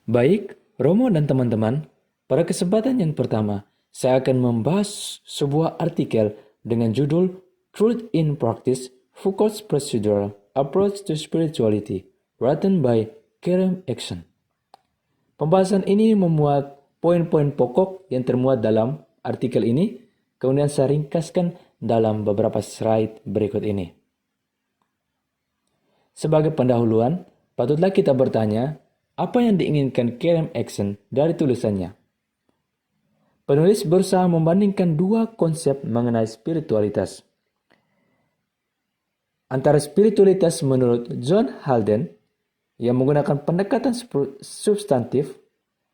Baik, Romo dan teman-teman, pada kesempatan yang pertama, saya akan membahas sebuah artikel dengan judul Truth in Practice, Foucault's Procedural Approach to Spirituality, written by Kerem Ekson. Pembahasan ini memuat poin-poin pokok yang termuat dalam artikel ini, kemudian saya ringkaskan dalam beberapa slide berikut ini. Sebagai pendahuluan, patutlah kita bertanya, apa yang diinginkan Kerem Ekson dari tulisannya? Penulis berusaha membandingkan dua konsep mengenai spiritualitas. Antara spiritualitas menurut John Halden yang menggunakan pendekatan substantif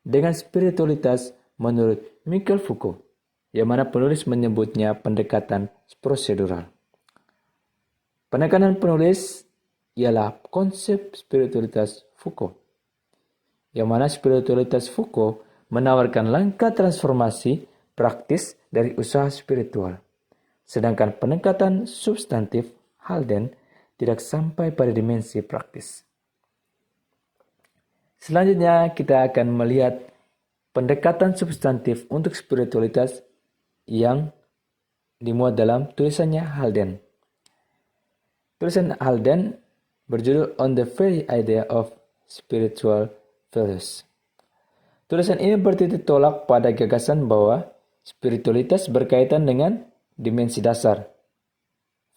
dengan spiritualitas menurut Michel Foucault, yang mana penulis menyebutnya pendekatan prosedural. Penekanan penulis ialah konsep spiritualitas Foucault, yang mana spiritualitas Foucault menawarkan langkah transformasi praktis dari usaha spiritual, sedangkan pendekatan substantif Halden tidak sampai pada dimensi praktis. Selanjutnya kita akan melihat pendekatan substantif untuk spiritualitas yang dimuat dalam tulisannya Halden. Tulisan Halden berjudul On the Very Idea of Spiritual Values. Tulisan ini bertitik tolak pada gagasan bahwa spiritualitas berkaitan dengan dimensi dasar,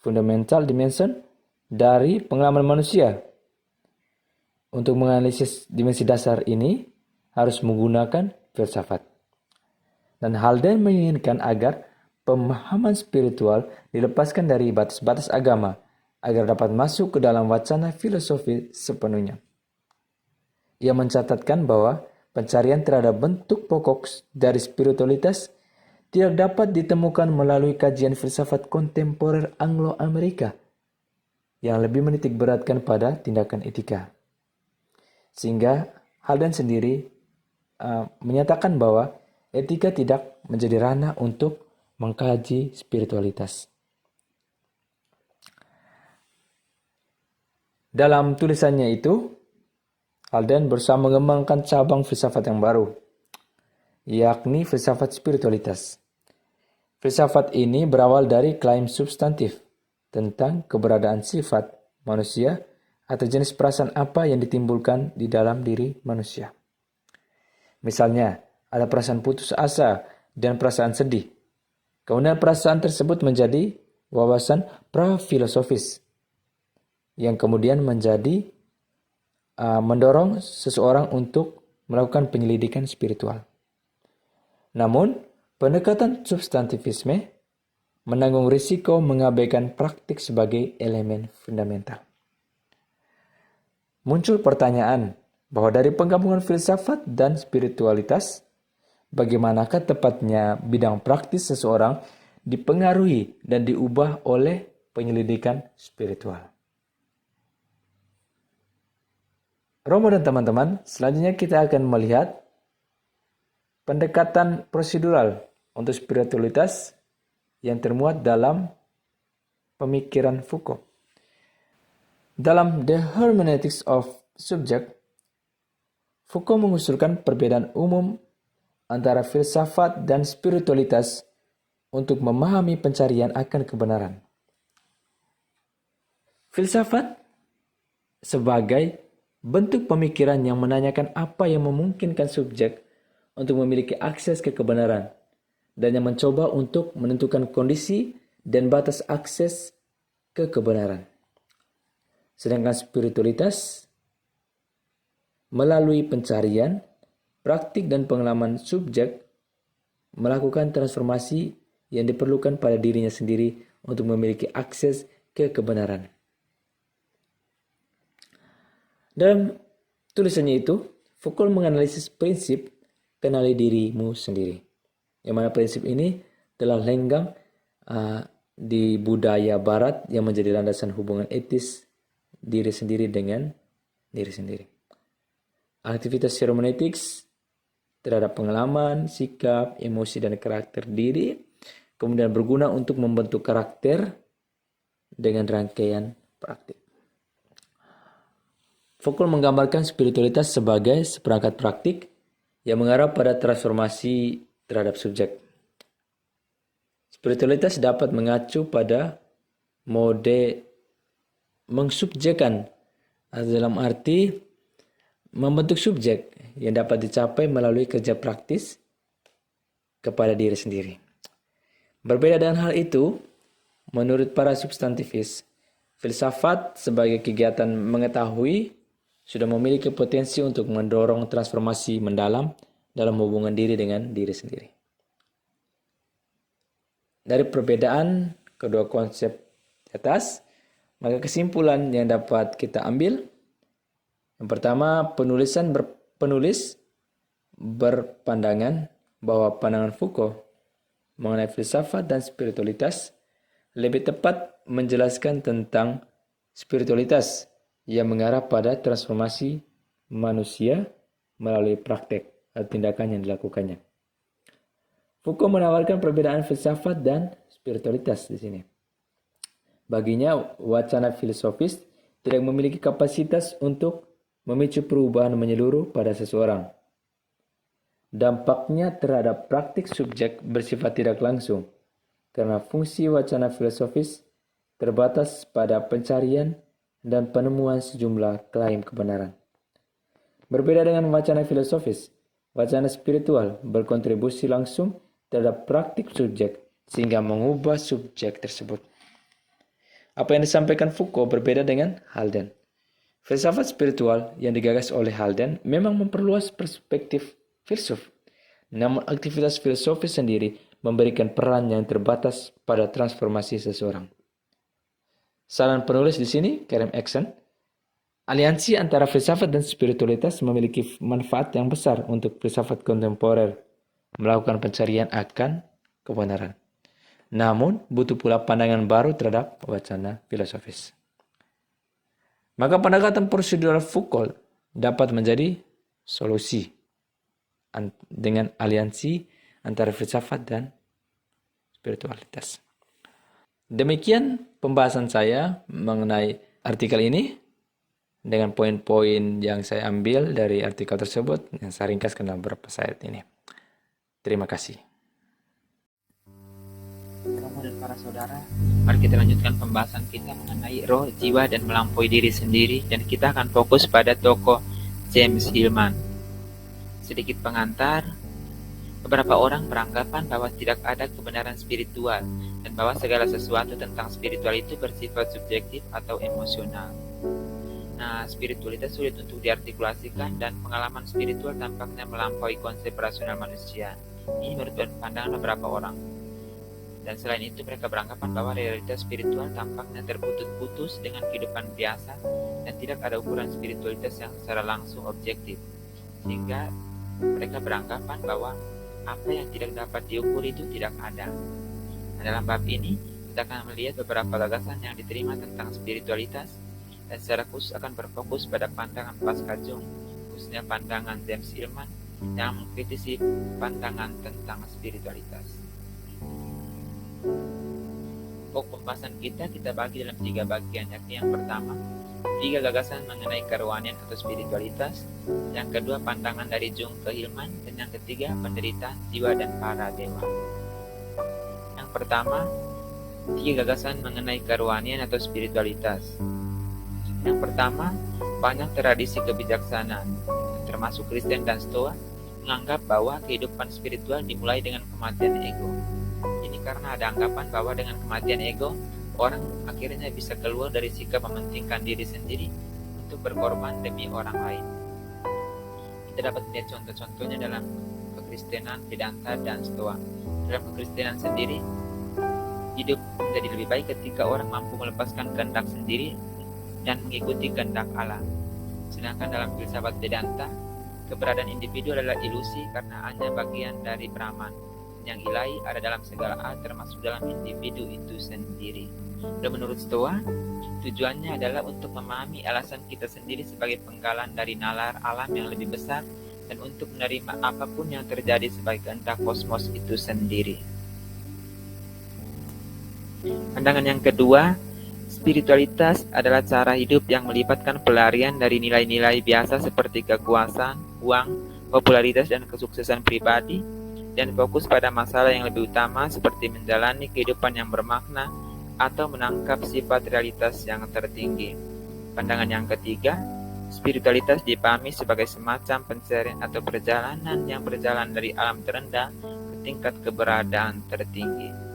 fundamental dimension dari pengalaman manusia. Untuk menganalisis dimensi dasar ini harus menggunakan filsafat. Dan Halden menginginkan agar pemahaman spiritual dilepaskan dari batas-batas agama agar dapat masuk ke dalam wacana filosofi sepenuhnya. Ia mencatatkan bahwa pencarian terhadap bentuk pokok dari spiritualitas tidak dapat ditemukan melalui kajian filsafat kontemporer Anglo-Amerika yang lebih menitik beratkan pada tindakan etika. Sehingga Halden sendiri menyatakan bahwa etika tidak menjadi ranah untuk mengkaji spiritualitas. Dalam tulisannya itu, Halden berusaha mengembangkan cabang filsafat yang baru, yakni filsafat spiritualitas. Filsafat ini berawal dari klaim substantif tentang keberadaan sifat manusia atau jenis perasaan apa yang ditimbulkan di dalam diri manusia. Misalnya, ada perasaan putus asa dan perasaan sedih. Kemudian perasaan tersebut menjadi wawasan pra-filosofis yang kemudian menjadi mendorong seseorang untuk melakukan penyelidikan spiritual. Namun, pendekatan substantivisme menanggung risiko mengabaikan praktik sebagai elemen fundamental. Muncul pertanyaan bahwa dari penggabungan filsafat dan spiritualitas, bagaimanakah tepatnya bidang praktis seseorang dipengaruhi dan diubah oleh penyelidikan spiritual. Romo dan teman-teman, selanjutnya kita akan melihat pendekatan prosedural untuk spiritualitas yang termuat dalam pemikiran Foucault. Dalam The Hermeneutics of Subject, Foucault mengusulkan perbedaan umum antara filsafat dan spiritualitas untuk memahami pencarian akan kebenaran. Filsafat sebagai bentuk pemikiran yang menanyakan apa yang memungkinkan subjek untuk memiliki akses ke kebenaran dan yang mencoba untuk menentukan kondisi dan batas akses ke kebenaran. Sedangkan spiritualitas melalui pencarian, praktik dan pengalaman subjek melakukan transformasi yang diperlukan pada dirinya sendiri untuk memiliki akses ke kebenaran. Dalam tulisannya itu, Foucault menganalisis prinsip kenali dirimu sendiri, yang mana prinsip ini telah lenggang di budaya barat yang menjadi landasan hubungan etis diri sendiri dengan diri sendiri. Aktivitas hermeneutics terhadap pengalaman, sikap, emosi, dan karakter diri kemudian berguna untuk membentuk karakter dengan rangkaian praktik. Foucault menggambarkan spiritualitas sebagai seperangkat praktik yang mengarah pada transformasi terhadap subjek. Spiritualitas dapat mengacu pada mode mengsubjekkan, dalam arti membentuk subjek yang dapat dicapai melalui kerja praktis kepada diri sendiri. Berbeda dengan hal itu, menurut para substantifis, filsafat sebagai kegiatan mengetahui sudah memiliki potensi untuk mendorong transformasi mendalam dalam hubungan diri dengan diri sendiri. Dari perbedaan kedua konsep di atas, maka kesimpulan yang dapat kita ambil, yang pertama, penulis berpandangan bahwa pandangan Foucault mengenai filsafat dan spiritualitas lebih tepat menjelaskan tentang spiritualitas yang mengarah pada transformasi manusia melalui praktek atau tindakan yang dilakukannya. Foucault menawarkan perbedaan filsafat dan spiritualitas di sini. Baginya, wacana filosofis tidak memiliki kapasitas untuk memicu perubahan menyeluruh pada seseorang. Dampaknya terhadap praktik subjek bersifat tidak langsung, karena fungsi wacana filosofis terbatas pada pencarian dan penemuan sejumlah klaim kebenaran. Berbeda dengan wacana filosofis, wacana spiritual berkontribusi langsung terhadap praktik subjek sehingga mengubah subjek tersebut. Apa yang disampaikan Foucault berbeda dengan Halden. Filsafat spiritual yang digagas oleh Halden memang memperluas perspektif filsuf. Namun aktivitas filosofis sendiri memberikan peran yang terbatas pada transformasi seseorang. Saran penulis di sini, Kerem Eksen, aliansi antara filsafat dan spiritualitas memiliki manfaat yang besar untuk filsafat kontemporer melakukan pencarian akan kebenaran. Namun, butuh pula pandangan baru terhadap wacana filosofis. Maka pendekatan prosedural Foucault dapat menjadi solusi dengan aliansi antara filsafat dan spiritualitas. Demikian pembahasan saya mengenai artikel ini dengan poin-poin yang saya ambil dari artikel tersebut yang saya ringkaskan dalam beberapa slide ini. Terima kasih. Romo dan para saudara, mari kita lanjutkan pembahasan kita mengenai roh, jiwa, dan melampaui diri sendiri, dan kita akan fokus pada tokoh James Hillman. Sedikit pengantar, beberapa orang beranggapan bahwa tidak ada kebenaran spiritual dan bahwa segala sesuatu tentang spiritual itu bersifat subjektif atau emosional. Nah, spiritualitas sulit untuk diartikulasikan dan pengalaman spiritual tampaknya melampaui konsep rasional manusia. Ini menurut pandangan beberapa orang. Dan selain itu mereka beranggapan bahwa realitas spiritual tampaknya terputus-putus dengan kehidupan biasa dan tidak ada ukuran spiritualitas yang secara langsung objektif. Sehingga mereka beranggapan bahwa apa yang tidak dapat diukur itu tidak ada. Nah, dalam bab ini kita akan melihat beberapa gagasan yang diterima tentang spiritualitas dan secara khusus akan berfokus pada pandangan Pascal Jung, khususnya pandangan James Hillman yang mengkritisi pandangan tentang spiritualitas. Pokok pembahasan kita bagi dalam 3 bagian, yakni yang pertama 3 gagasan mengenai kerohanian atau spiritualitas, yang kedua pandangan dari Jung ke Hillman, dan yang ketiga penderitaan jiwa dan para dewa. Yang pertama, 3 gagasan mengenai kerohanian atau spiritualitas. Yang pertama, banyak tradisi kebijaksanaan, termasuk Kristen dan Stoa, menganggap bahwa kehidupan spiritual dimulai dengan kematian ego. Ini karena ada anggapan bahwa dengan kematian ego, orang akhirnya bisa keluar dari sikap mementingkan diri sendiri untuk berkorban demi orang lain. Kita dapat melihat contoh-contohnya dalam kekristenan, Vedanta, dan Stoa. Dalam kekristenan sendiri, hidup menjadi lebih baik ketika orang mampu melepaskan kehendak sendiri dan mengikuti kehendak Allah. Sedangkan dalam filsafat Vedanta, keberadaan individu adalah ilusi karena hanya bagian dari Brahman. Yang ilahi ada dalam segala hal, termasuk dalam individu itu sendiri. Dan menurut Stoa, tujuannya adalah untuk memahami alasan kita sendiri sebagai penggalan dari nalar alam yang lebih besar dan untuk menerima apapun yang terjadi sebagai kehendak kosmos itu sendiri. Pandangan yang kedua, Spiritualitas adalah cara hidup yang melibatkan pelarian dari nilai-nilai biasa seperti kekuasaan, uang, popularitas, dan kesuksesan pribadi, dan fokus pada masalah yang lebih utama seperti menjalani kehidupan yang bermakna atau menangkap sifat realitas yang tertinggi. Pandangan yang ketiga, spiritualitas dipahami sebagai semacam pencarian atau perjalanan yang berjalan dari alam terendah ke tingkat keberadaan tertinggi.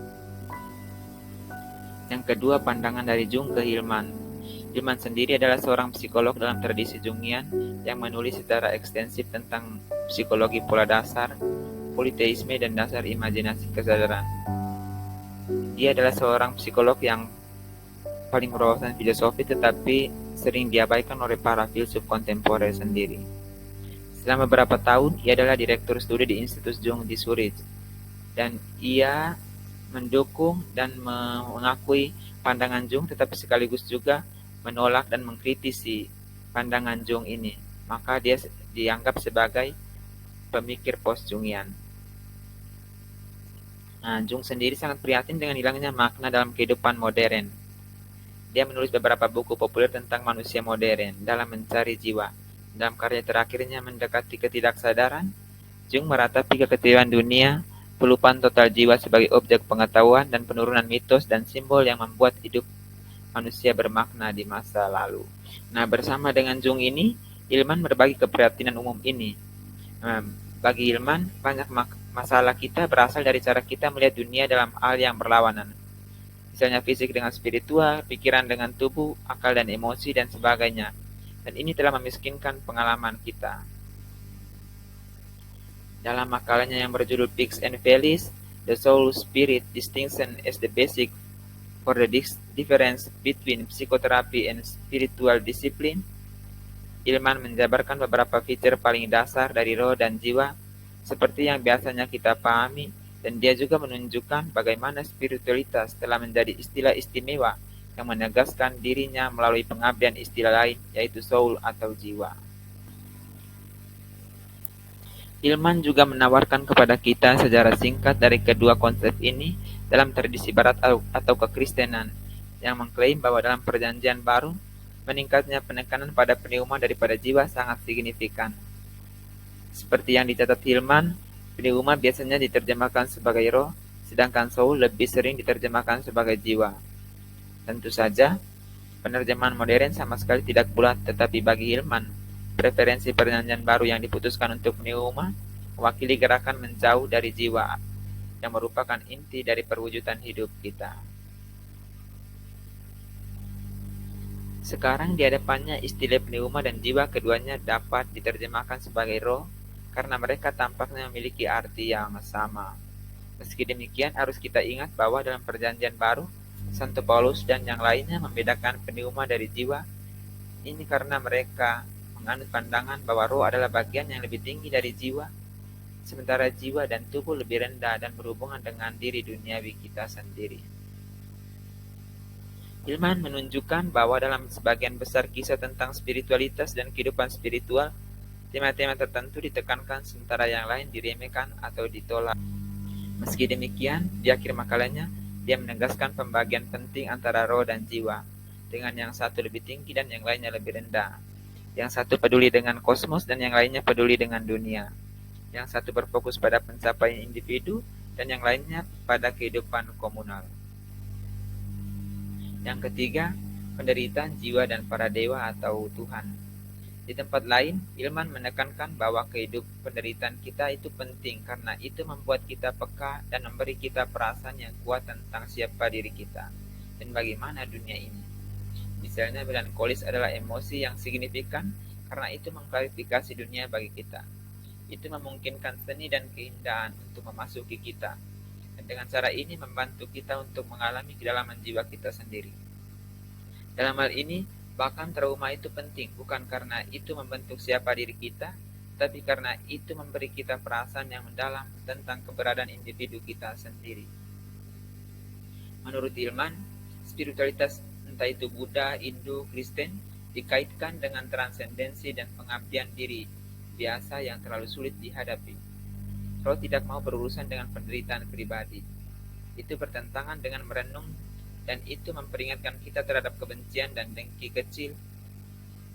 Yang kedua, pandangan dari Jung ke Hillman. Hillman sendiri adalah seorang psikolog dalam tradisi Jungian yang menulis secara ekstensif tentang psikologi pola dasar, politeisme, dan dasar imajinasi kesadaran. Dia adalah seorang psikolog yang paling berwawasan filosofi tetapi sering diabaikan oleh para filsuf kontemporer sendiri. Selama beberapa tahun, ia adalah direktur studi di Institut Jung di Zurich, dan ia mendukung dan mengakui pandangan Jung tetapi sekaligus juga menolak dan mengkritisi pandangan Jung ini. Maka dia dianggap sebagai pemikir post-Jungian. Jung sendiri sangat prihatin dengan hilangnya makna dalam kehidupan modern. Dia menulis beberapa buku populer tentang manusia modern dalam mencari jiwa. Dalam karya terakhirnya Mendekati Ketidaksadaran, Jung meratapi kekecewaan dunia, pelupaan total jiwa sebagai objek pengetahuan, dan penurunan mitos dan simbol yang membuat hidup manusia bermakna di masa lalu. Bersama dengan Jung ini, Hillman berbagi keprihatinan umum ini. Bagi Hillman, banyak masalah kita berasal dari cara kita melihat dunia dalam hal yang berlawanan. Misalnya fisik dengan spiritual, pikiran dengan tubuh, akal dan emosi, dan sebagainya. Dan ini telah memiskinkan pengalaman kita. Dalam makalahnya yang berjudul Peaks and Valleys, The Soul-Spirit Distinction as the Basic for the Difference Between Psychotherapy and Spiritual Discipline, Hillman menjabarkan beberapa fitur paling dasar dari roh dan jiwa seperti yang biasanya kita pahami, dan dia juga menunjukkan bagaimana spiritualitas telah menjadi istilah istimewa yang menegaskan dirinya melalui pengabdian istilah lain, yaitu soul atau jiwa. Hillman juga menawarkan kepada kita sejarah singkat dari kedua konsep ini dalam tradisi Barat atau kekristenan, yang mengklaim bahwa dalam Perjanjian Baru, meningkatnya penekanan pada pneuma daripada jiwa sangat signifikan. Seperti yang dicatat Hillman, pneuma biasanya diterjemahkan sebagai roh, sedangkan soul lebih sering diterjemahkan sebagai jiwa. Tentu saja, penerjemahan modern sama sekali tidak bulat, tetapi bagi Hillman, preferensi Perjanjian Baru yang diputuskan untuk pneuma mewakili gerakan menjauh dari jiwa, yang merupakan inti dari perwujudan hidup kita. Sekarang di hadapannya istilah pneuma dan jiwa keduanya dapat diterjemahkan sebagai roh karena mereka tampaknya memiliki arti yang sama. Meski demikian, harus kita ingat bahwa dalam Perjanjian Baru, Santo Paulus dan yang lainnya membedakan pneuma dari jiwa. Ini karena mereka menganut pandangan bahwa roh adalah bagian yang lebih tinggi dari jiwa, sementara jiwa dan tubuh lebih rendah dan berhubungan dengan diri duniawi kita sendiri. Hillman menunjukkan bahwa dalam sebagian besar kisah tentang spiritualitas dan kehidupan spiritual, tema-tema tertentu ditekankan sementara yang lain diremehkan atau ditolak. Meski demikian, di akhir makalahnya, dia menegaskan pembagian penting antara roh dan jiwa, dengan yang satu lebih tinggi dan yang lainnya lebih rendah. Yang satu peduli dengan kosmos dan yang lainnya peduli dengan dunia. Yang satu berfokus pada pencapaian individu dan yang lainnya pada kehidupan komunal. Yang ketiga, penderitaan jiwa dan para dewa atau Tuhan. Di tempat lain, Hillman menekankan bahwa penderitaan kita itu penting karena itu membuat kita peka dan memberi kita perasaan yang kuat tentang siapa diri kita dan bagaimana dunia ini. Misalnya, melankolis adalah emosi yang signifikan karena itu mengklarifikasi dunia bagi kita. Itu memungkinkan seni dan keindahan untuk memasuki kita, dan dengan cara ini membantu kita untuk mengalami kedalaman jiwa kita sendiri. Dalam hal ini, bahkan trauma itu penting, bukan karena itu membentuk siapa diri kita, tapi karena itu memberi kita perasaan yang mendalam tentang keberadaan individu kita sendiri. Menurut Hillman, spiritualitas entah itu Buddha, Hindu, Kristen, dikaitkan dengan transendensi dan pengabdian diri biasa yang terlalu sulit dihadapi. Roh tidak mau berurusan dengan penderitaan pribadi. Itu bertentangan dengan merenung dan itu memperingatkan kita terhadap kebencian dan dengki kecil,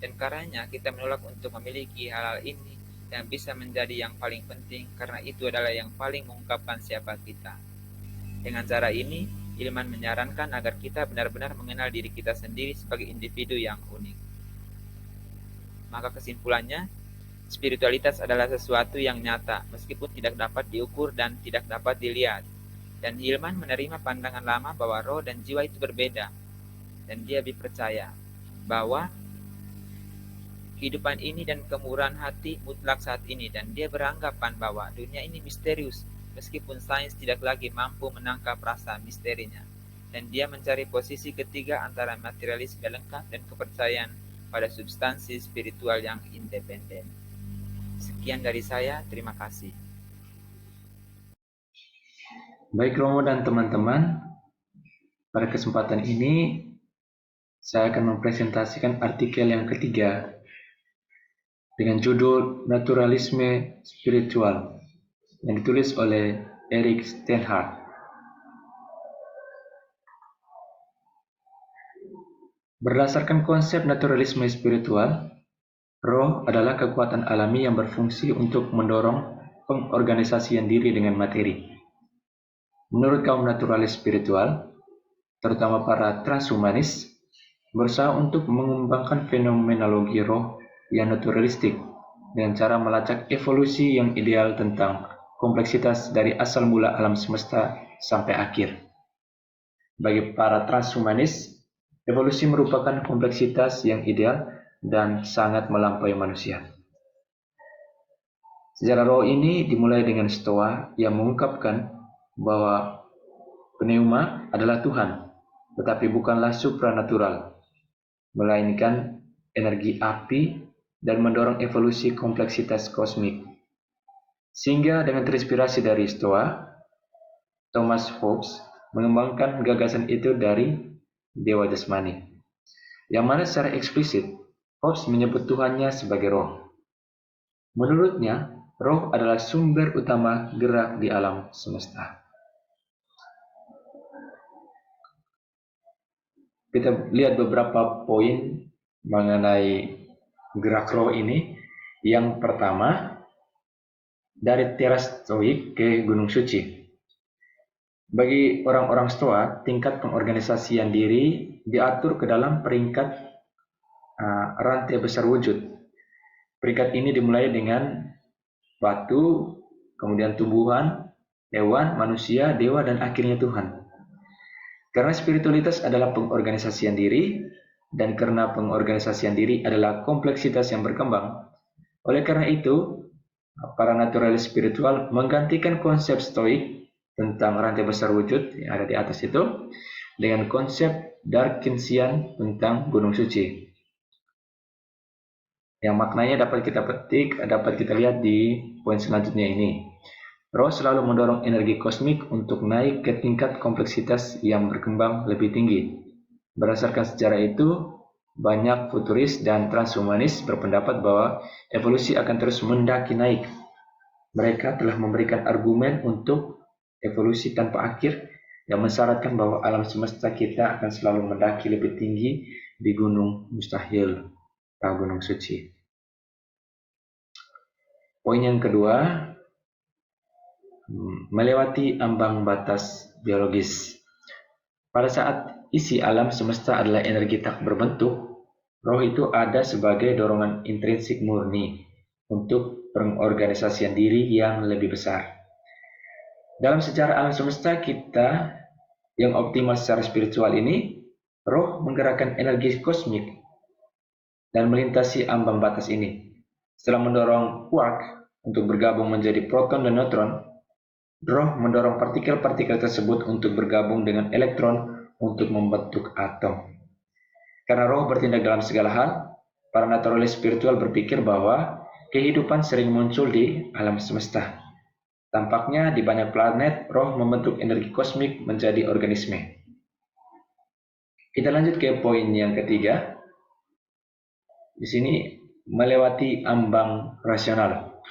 dan karenanya kita menolak untuk memiliki hal-hal ini yang bisa menjadi yang paling penting karena itu adalah yang paling mengungkapkan siapa kita. Dengan cara ini, Ilman menyarankan agar kita benar-benar mengenal diri kita sendiri sebagai individu yang unik. Maka kesimpulannya, spiritualitas adalah sesuatu yang nyata, meskipun tidak dapat diukur dan tidak dapat dilihat. Dan Hilman menerima pandangan lama bahwa roh dan jiwa itu berbeda. Dan dia percaya bahwa kehidupan ini dan kemurahan hati mutlak saat ini. Dan dia beranggapan bahwa dunia ini misterius, meskipun sains tidak lagi mampu menangkap rasa misterinya. Dan dia mencari posisi ketiga antara materialisme lengkap dan kepercayaan pada substansi spiritual yang independen. Sekian dari saya, terima kasih. Baik Romo dan teman-teman, pada kesempatan ini saya akan mempresentasikan artikel yang ketiga dengan judul Naturalisme Spiritual yang ditulis oleh Eric Steinhardt. Berdasarkan konsep naturalisme spiritual, roh adalah kekuatan alami yang berfungsi untuk mendorong pengorganisasian diri dengan materi. Menurut kaum naturalis spiritual, terutama para transhumanis, berusaha untuk mengembangkan fenomenologi roh yang naturalistik dengan cara melacak evolusi yang ideal tentang kompleksitas dari asal mula alam semesta sampai akhir. Bagi para transhumanis, evolusi merupakan kompleksitas yang ideal dan sangat melampaui manusia. Sejarah roh ini dimulai dengan Stoa yang mengungkapkan bahwa pneuma adalah Tuhan, tetapi bukanlah supranatural, melainkan energi api dan mendorong evolusi kompleksitas kosmik. Sehingga dengan terinspirasi dari Stoa, Thomas Hobbes mengembangkan gagasan itu dari dewa jasmani, yang mana secara eksplisit Hobbes menyebut Tuhannya sebagai roh. Menurutnya, roh adalah sumber utama gerak di alam semesta. Kita lihat beberapa poin mengenai gerak roh ini. Yang pertama, dari teras stoik ke gunung suci. Bagi orang-orang Stoa, tingkat pengorganisasian diri diatur ke dalam peringkat rantai besar wujud. Peringkat ini dimulai dengan batu, kemudian tumbuhan, hewan, manusia, dewa, dan akhirnya Tuhan. Karena spiritualitas adalah pengorganisasian diri, dan karena pengorganisasian diri adalah kompleksitas yang berkembang, oleh karena itu, para naturalis spiritual menggantikan konsep stoik tentang rantai besar wujud yang ada di atas itu dengan konsep Dawkinsian tentang gunung suci. Yang maknanya dapat kita petik, dapat kita lihat di poin selanjutnya ini. Roh selalu mendorong energi kosmik untuk naik ke tingkat kompleksitas yang berkembang lebih tinggi. Berdasarkan sejarah itu, banyak futuris dan transhumanis berpendapat bahwa evolusi akan terus mendaki naik. Mereka telah memberikan argumen untuk evolusi tanpa akhir yang mensyaratkan bahwa alam semesta kita akan selalu mendaki lebih tinggi di gunung mustahil atau gunung suci. Poin yang kedua, melewati ambang batas biologis. Pada saat isi alam semesta adalah energi tak berbentuk, roh itu ada sebagai dorongan intrinsik murni untuk pengorganisasian diri yang lebih besar. Dalam sejarah alam semesta kita yang optimal secara spiritual ini, roh menggerakkan energi kosmik dan melintasi ambang batas ini. Setelah mendorong quark untuk bergabung menjadi proton dan neutron, roh mendorong partikel-partikel tersebut untuk bergabung dengan elektron untuk membentuk atom. Karena roh bertindak dalam segala hal, para naturalis spiritual berpikir bahwa kehidupan sering muncul di alam semesta. Tampaknya di banyak planet, roh membentuk energi kosmik menjadi organisme. Kita lanjut ke poin yang ketiga. Di sini melewati ambang rasional.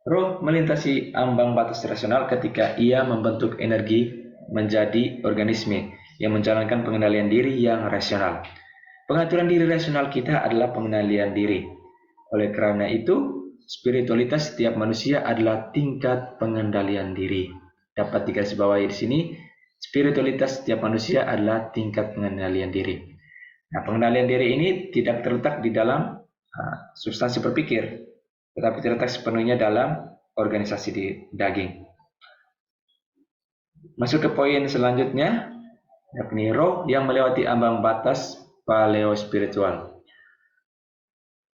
Roh melintasi ambang batas rasional ketika ia membentuk energi menjadi organisme. yang menjalankan pengendalian diri yang rasional. Pengaturan diri rasional kita adalah pengendalian diri. Oleh karena itu, spiritualitas setiap manusia adalah tingkat pengendalian diri. Dapat digarisbawahi di sini, spiritualitas setiap manusia adalah tingkat pengendalian diri. Nah, pengendalian diri ini tidak terletak di dalam substansi berpikir, tetapi terletak sepenuhnya dalam organisasi di daging. Masuk ke poin selanjutnya, yakni roh yang melewati ambang batas paleo spiritual.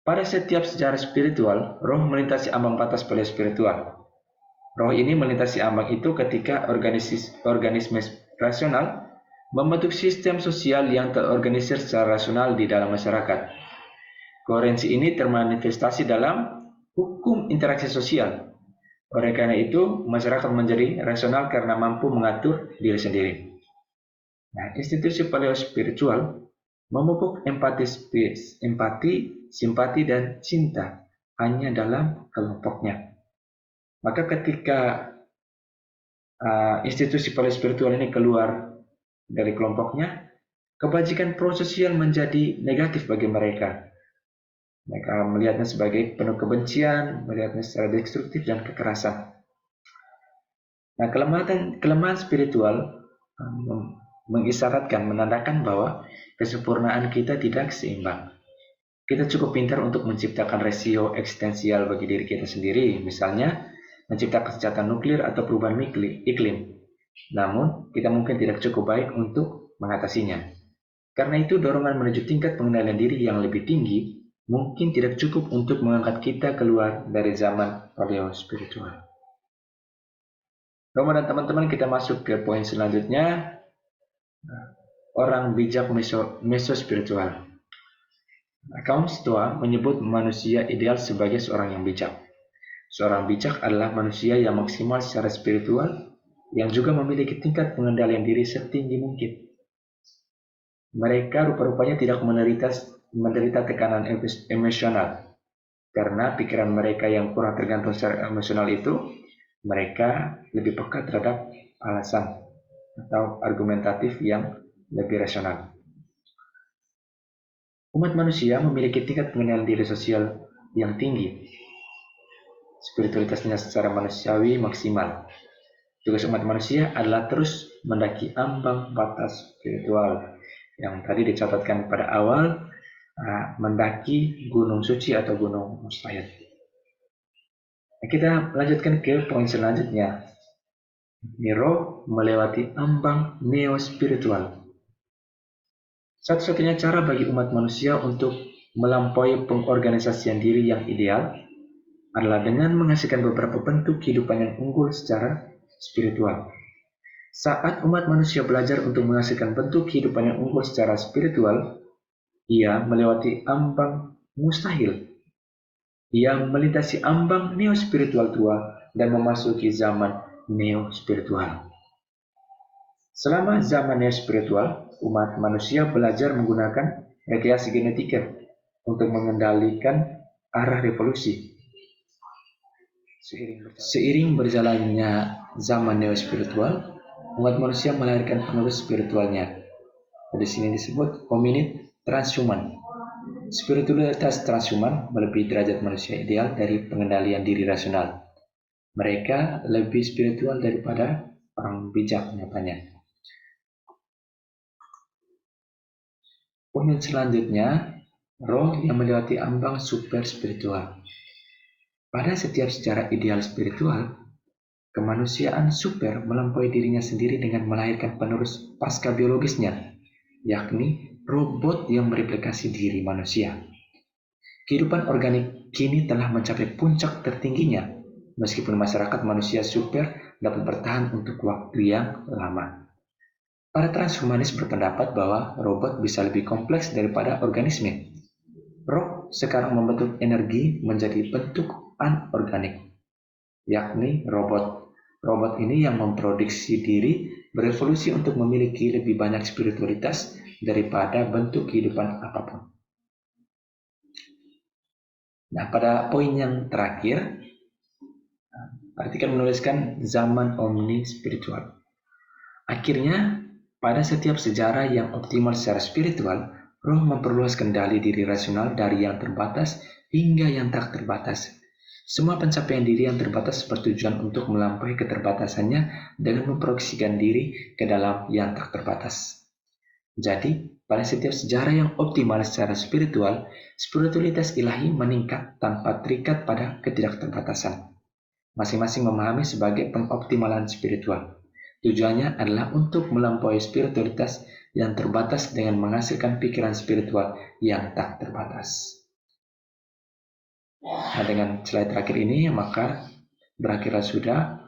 Pada setiap sejarah spiritual, roh melintasi ambang batas paleo spiritual. Roh ini melintasi ambang itu ketika organisme rasional membentuk sistem sosial yang terorganisir secara rasional di dalam masyarakat. Koherensi ini termanifestasi dalam hukum interaksi sosial. Oleh karena itu, masyarakat menjadi rasional karena mampu mengatur diri sendiri. Nah, institusi paleo spiritual memupuk empati, simpati, dan cinta hanya dalam kelompoknya. Maka ketika institusi paleo spiritual ini keluar dari kelompoknya, kebajikan prososial menjadi negatif bagi mereka. Mereka melihatnya sebagai penuh kebencian, melihatnya secara destruktif dan kekerasan. Nah, kelemahan spiritual mengisyaratkan, menandakan bahwa kesempurnaan kita tidak seimbang. Kita cukup pintar untuk menciptakan resiko eksistensial bagi diri kita sendiri, misalnya menciptakan senjata nuklir atau perubahan iklim. Namun, kita mungkin tidak cukup baik untuk mengatasinya. Karena itu, dorongan menuju tingkat pengendalian diri yang lebih tinggi mungkin tidak cukup untuk mengangkat kita keluar dari zaman paleo spiritual. Roma dan teman-teman, kita masuk ke poin selanjutnya, orang bijak meso-spiritual. Kaum Stoa menyebut manusia ideal sebagai seorang yang bijak. Seorang bijak adalah manusia yang maksimal secara spiritual, yang juga memiliki tingkat pengendalian diri setinggi mungkin. Mereka rupa-rupanya tidak menderita tekanan emosional, karena pikiran mereka yang kurang tergantung secara emosional itu, mereka lebih peka terhadap alasan atau argumentatif yang lebih rasional. Umat manusia memiliki tingkat pengendalian diri sosial yang tinggi. Spiritualitasnya secara manusiawi maksimal. Tugas umat manusia adalah terus mendaki ambang batas spiritual yang tadi dicatatkan pada awal, mendaki gunung suci atau gunung mustahil. Kita lanjutkan ke poin selanjutnya. Roh melewati ambang neo-spiritual. Satu-satunya cara bagi umat manusia untuk melampaui pengorganisasian diri yang ideal adalah dengan menghasilkan beberapa bentuk kehidupan yang unggul secara spiritual. Saat umat manusia belajar untuk menghasilkan bentuk kehidupan yang unggul secara spiritual, ia melewati ambang mustahil. Ia melintasi ambang neo-spiritual tua dan memasuki zaman neo-spiritual. Selama zaman neo-spiritual, umat manusia belajar menggunakan rekayasa genetika untuk mengendalikan arah revolusi. Seiring berjalannya zaman neo-spiritual, umat manusia melahirkan penerus spiritualnya. Di sini disebut hominid transhuman. Spiritualitas transhuman melebihi derajat manusia ideal dari pengendalian diri rasional. Mereka lebih spiritual daripada orang bijak nyatanya. Poin selanjutnya, roh yang melewati ambang super spiritual. Pada setiap sejarah ideal spiritual, kemanusiaan super melampaui dirinya sendiri dengan melahirkan penerus pasca biologisnya, yakni robot yang mereplikasi diri manusia. Kehidupan organik kini telah mencapai puncak tertingginya, meskipun masyarakat manusia super dapat bertahan untuk waktu yang lama. Para transhumanis berpendapat bahwa robot bisa lebih kompleks daripada organisme. Roh sekarang membentuk energi menjadi bentuk anorganik, yakni robot. Robot ini yang memproduksi diri berevolusi untuk memiliki lebih banyak spiritualitas daripada bentuk kehidupan apapun. Nah, pada poin yang terakhir, artikel menuliskan zaman omni spiritual. Akhirnya, Pada setiap sejarah yang optimal secara spiritual, roh memperluas kendali diri rasional dari yang terbatas hingga yang tak terbatas. Semua pencapaian diri yang terbatas bertujuan untuk melampaui keterbatasannya dengan memproyeksikan diri ke dalam yang tak terbatas. Jadi, pada setiap sejarah yang optimal secara spiritual, spiritualitas ilahi meningkat tanpa terikat pada ketidakterbatasan. Masing-masing memahami sebagai pengoptimalan spiritual. Tujuannya adalah untuk melampaui spiritualitas yang terbatas dengan menghasilkan pikiran spiritual yang tak terbatas. Nah, dengan slide terakhir ini, maka berakhirlah sudah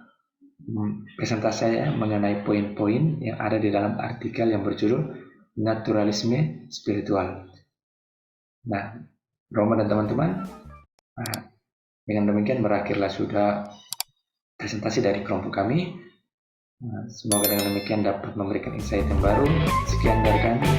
presentasi saya mengenai poin-poin yang ada di dalam artikel yang berjudul Naturalisme Spiritual. Nah, Roma dan teman-teman, dengan demikian berakhirlah sudah presentasi dari kelompok kami. Semoga dengan demikian dapat memberikan insight yang baru. Sekian dari kami.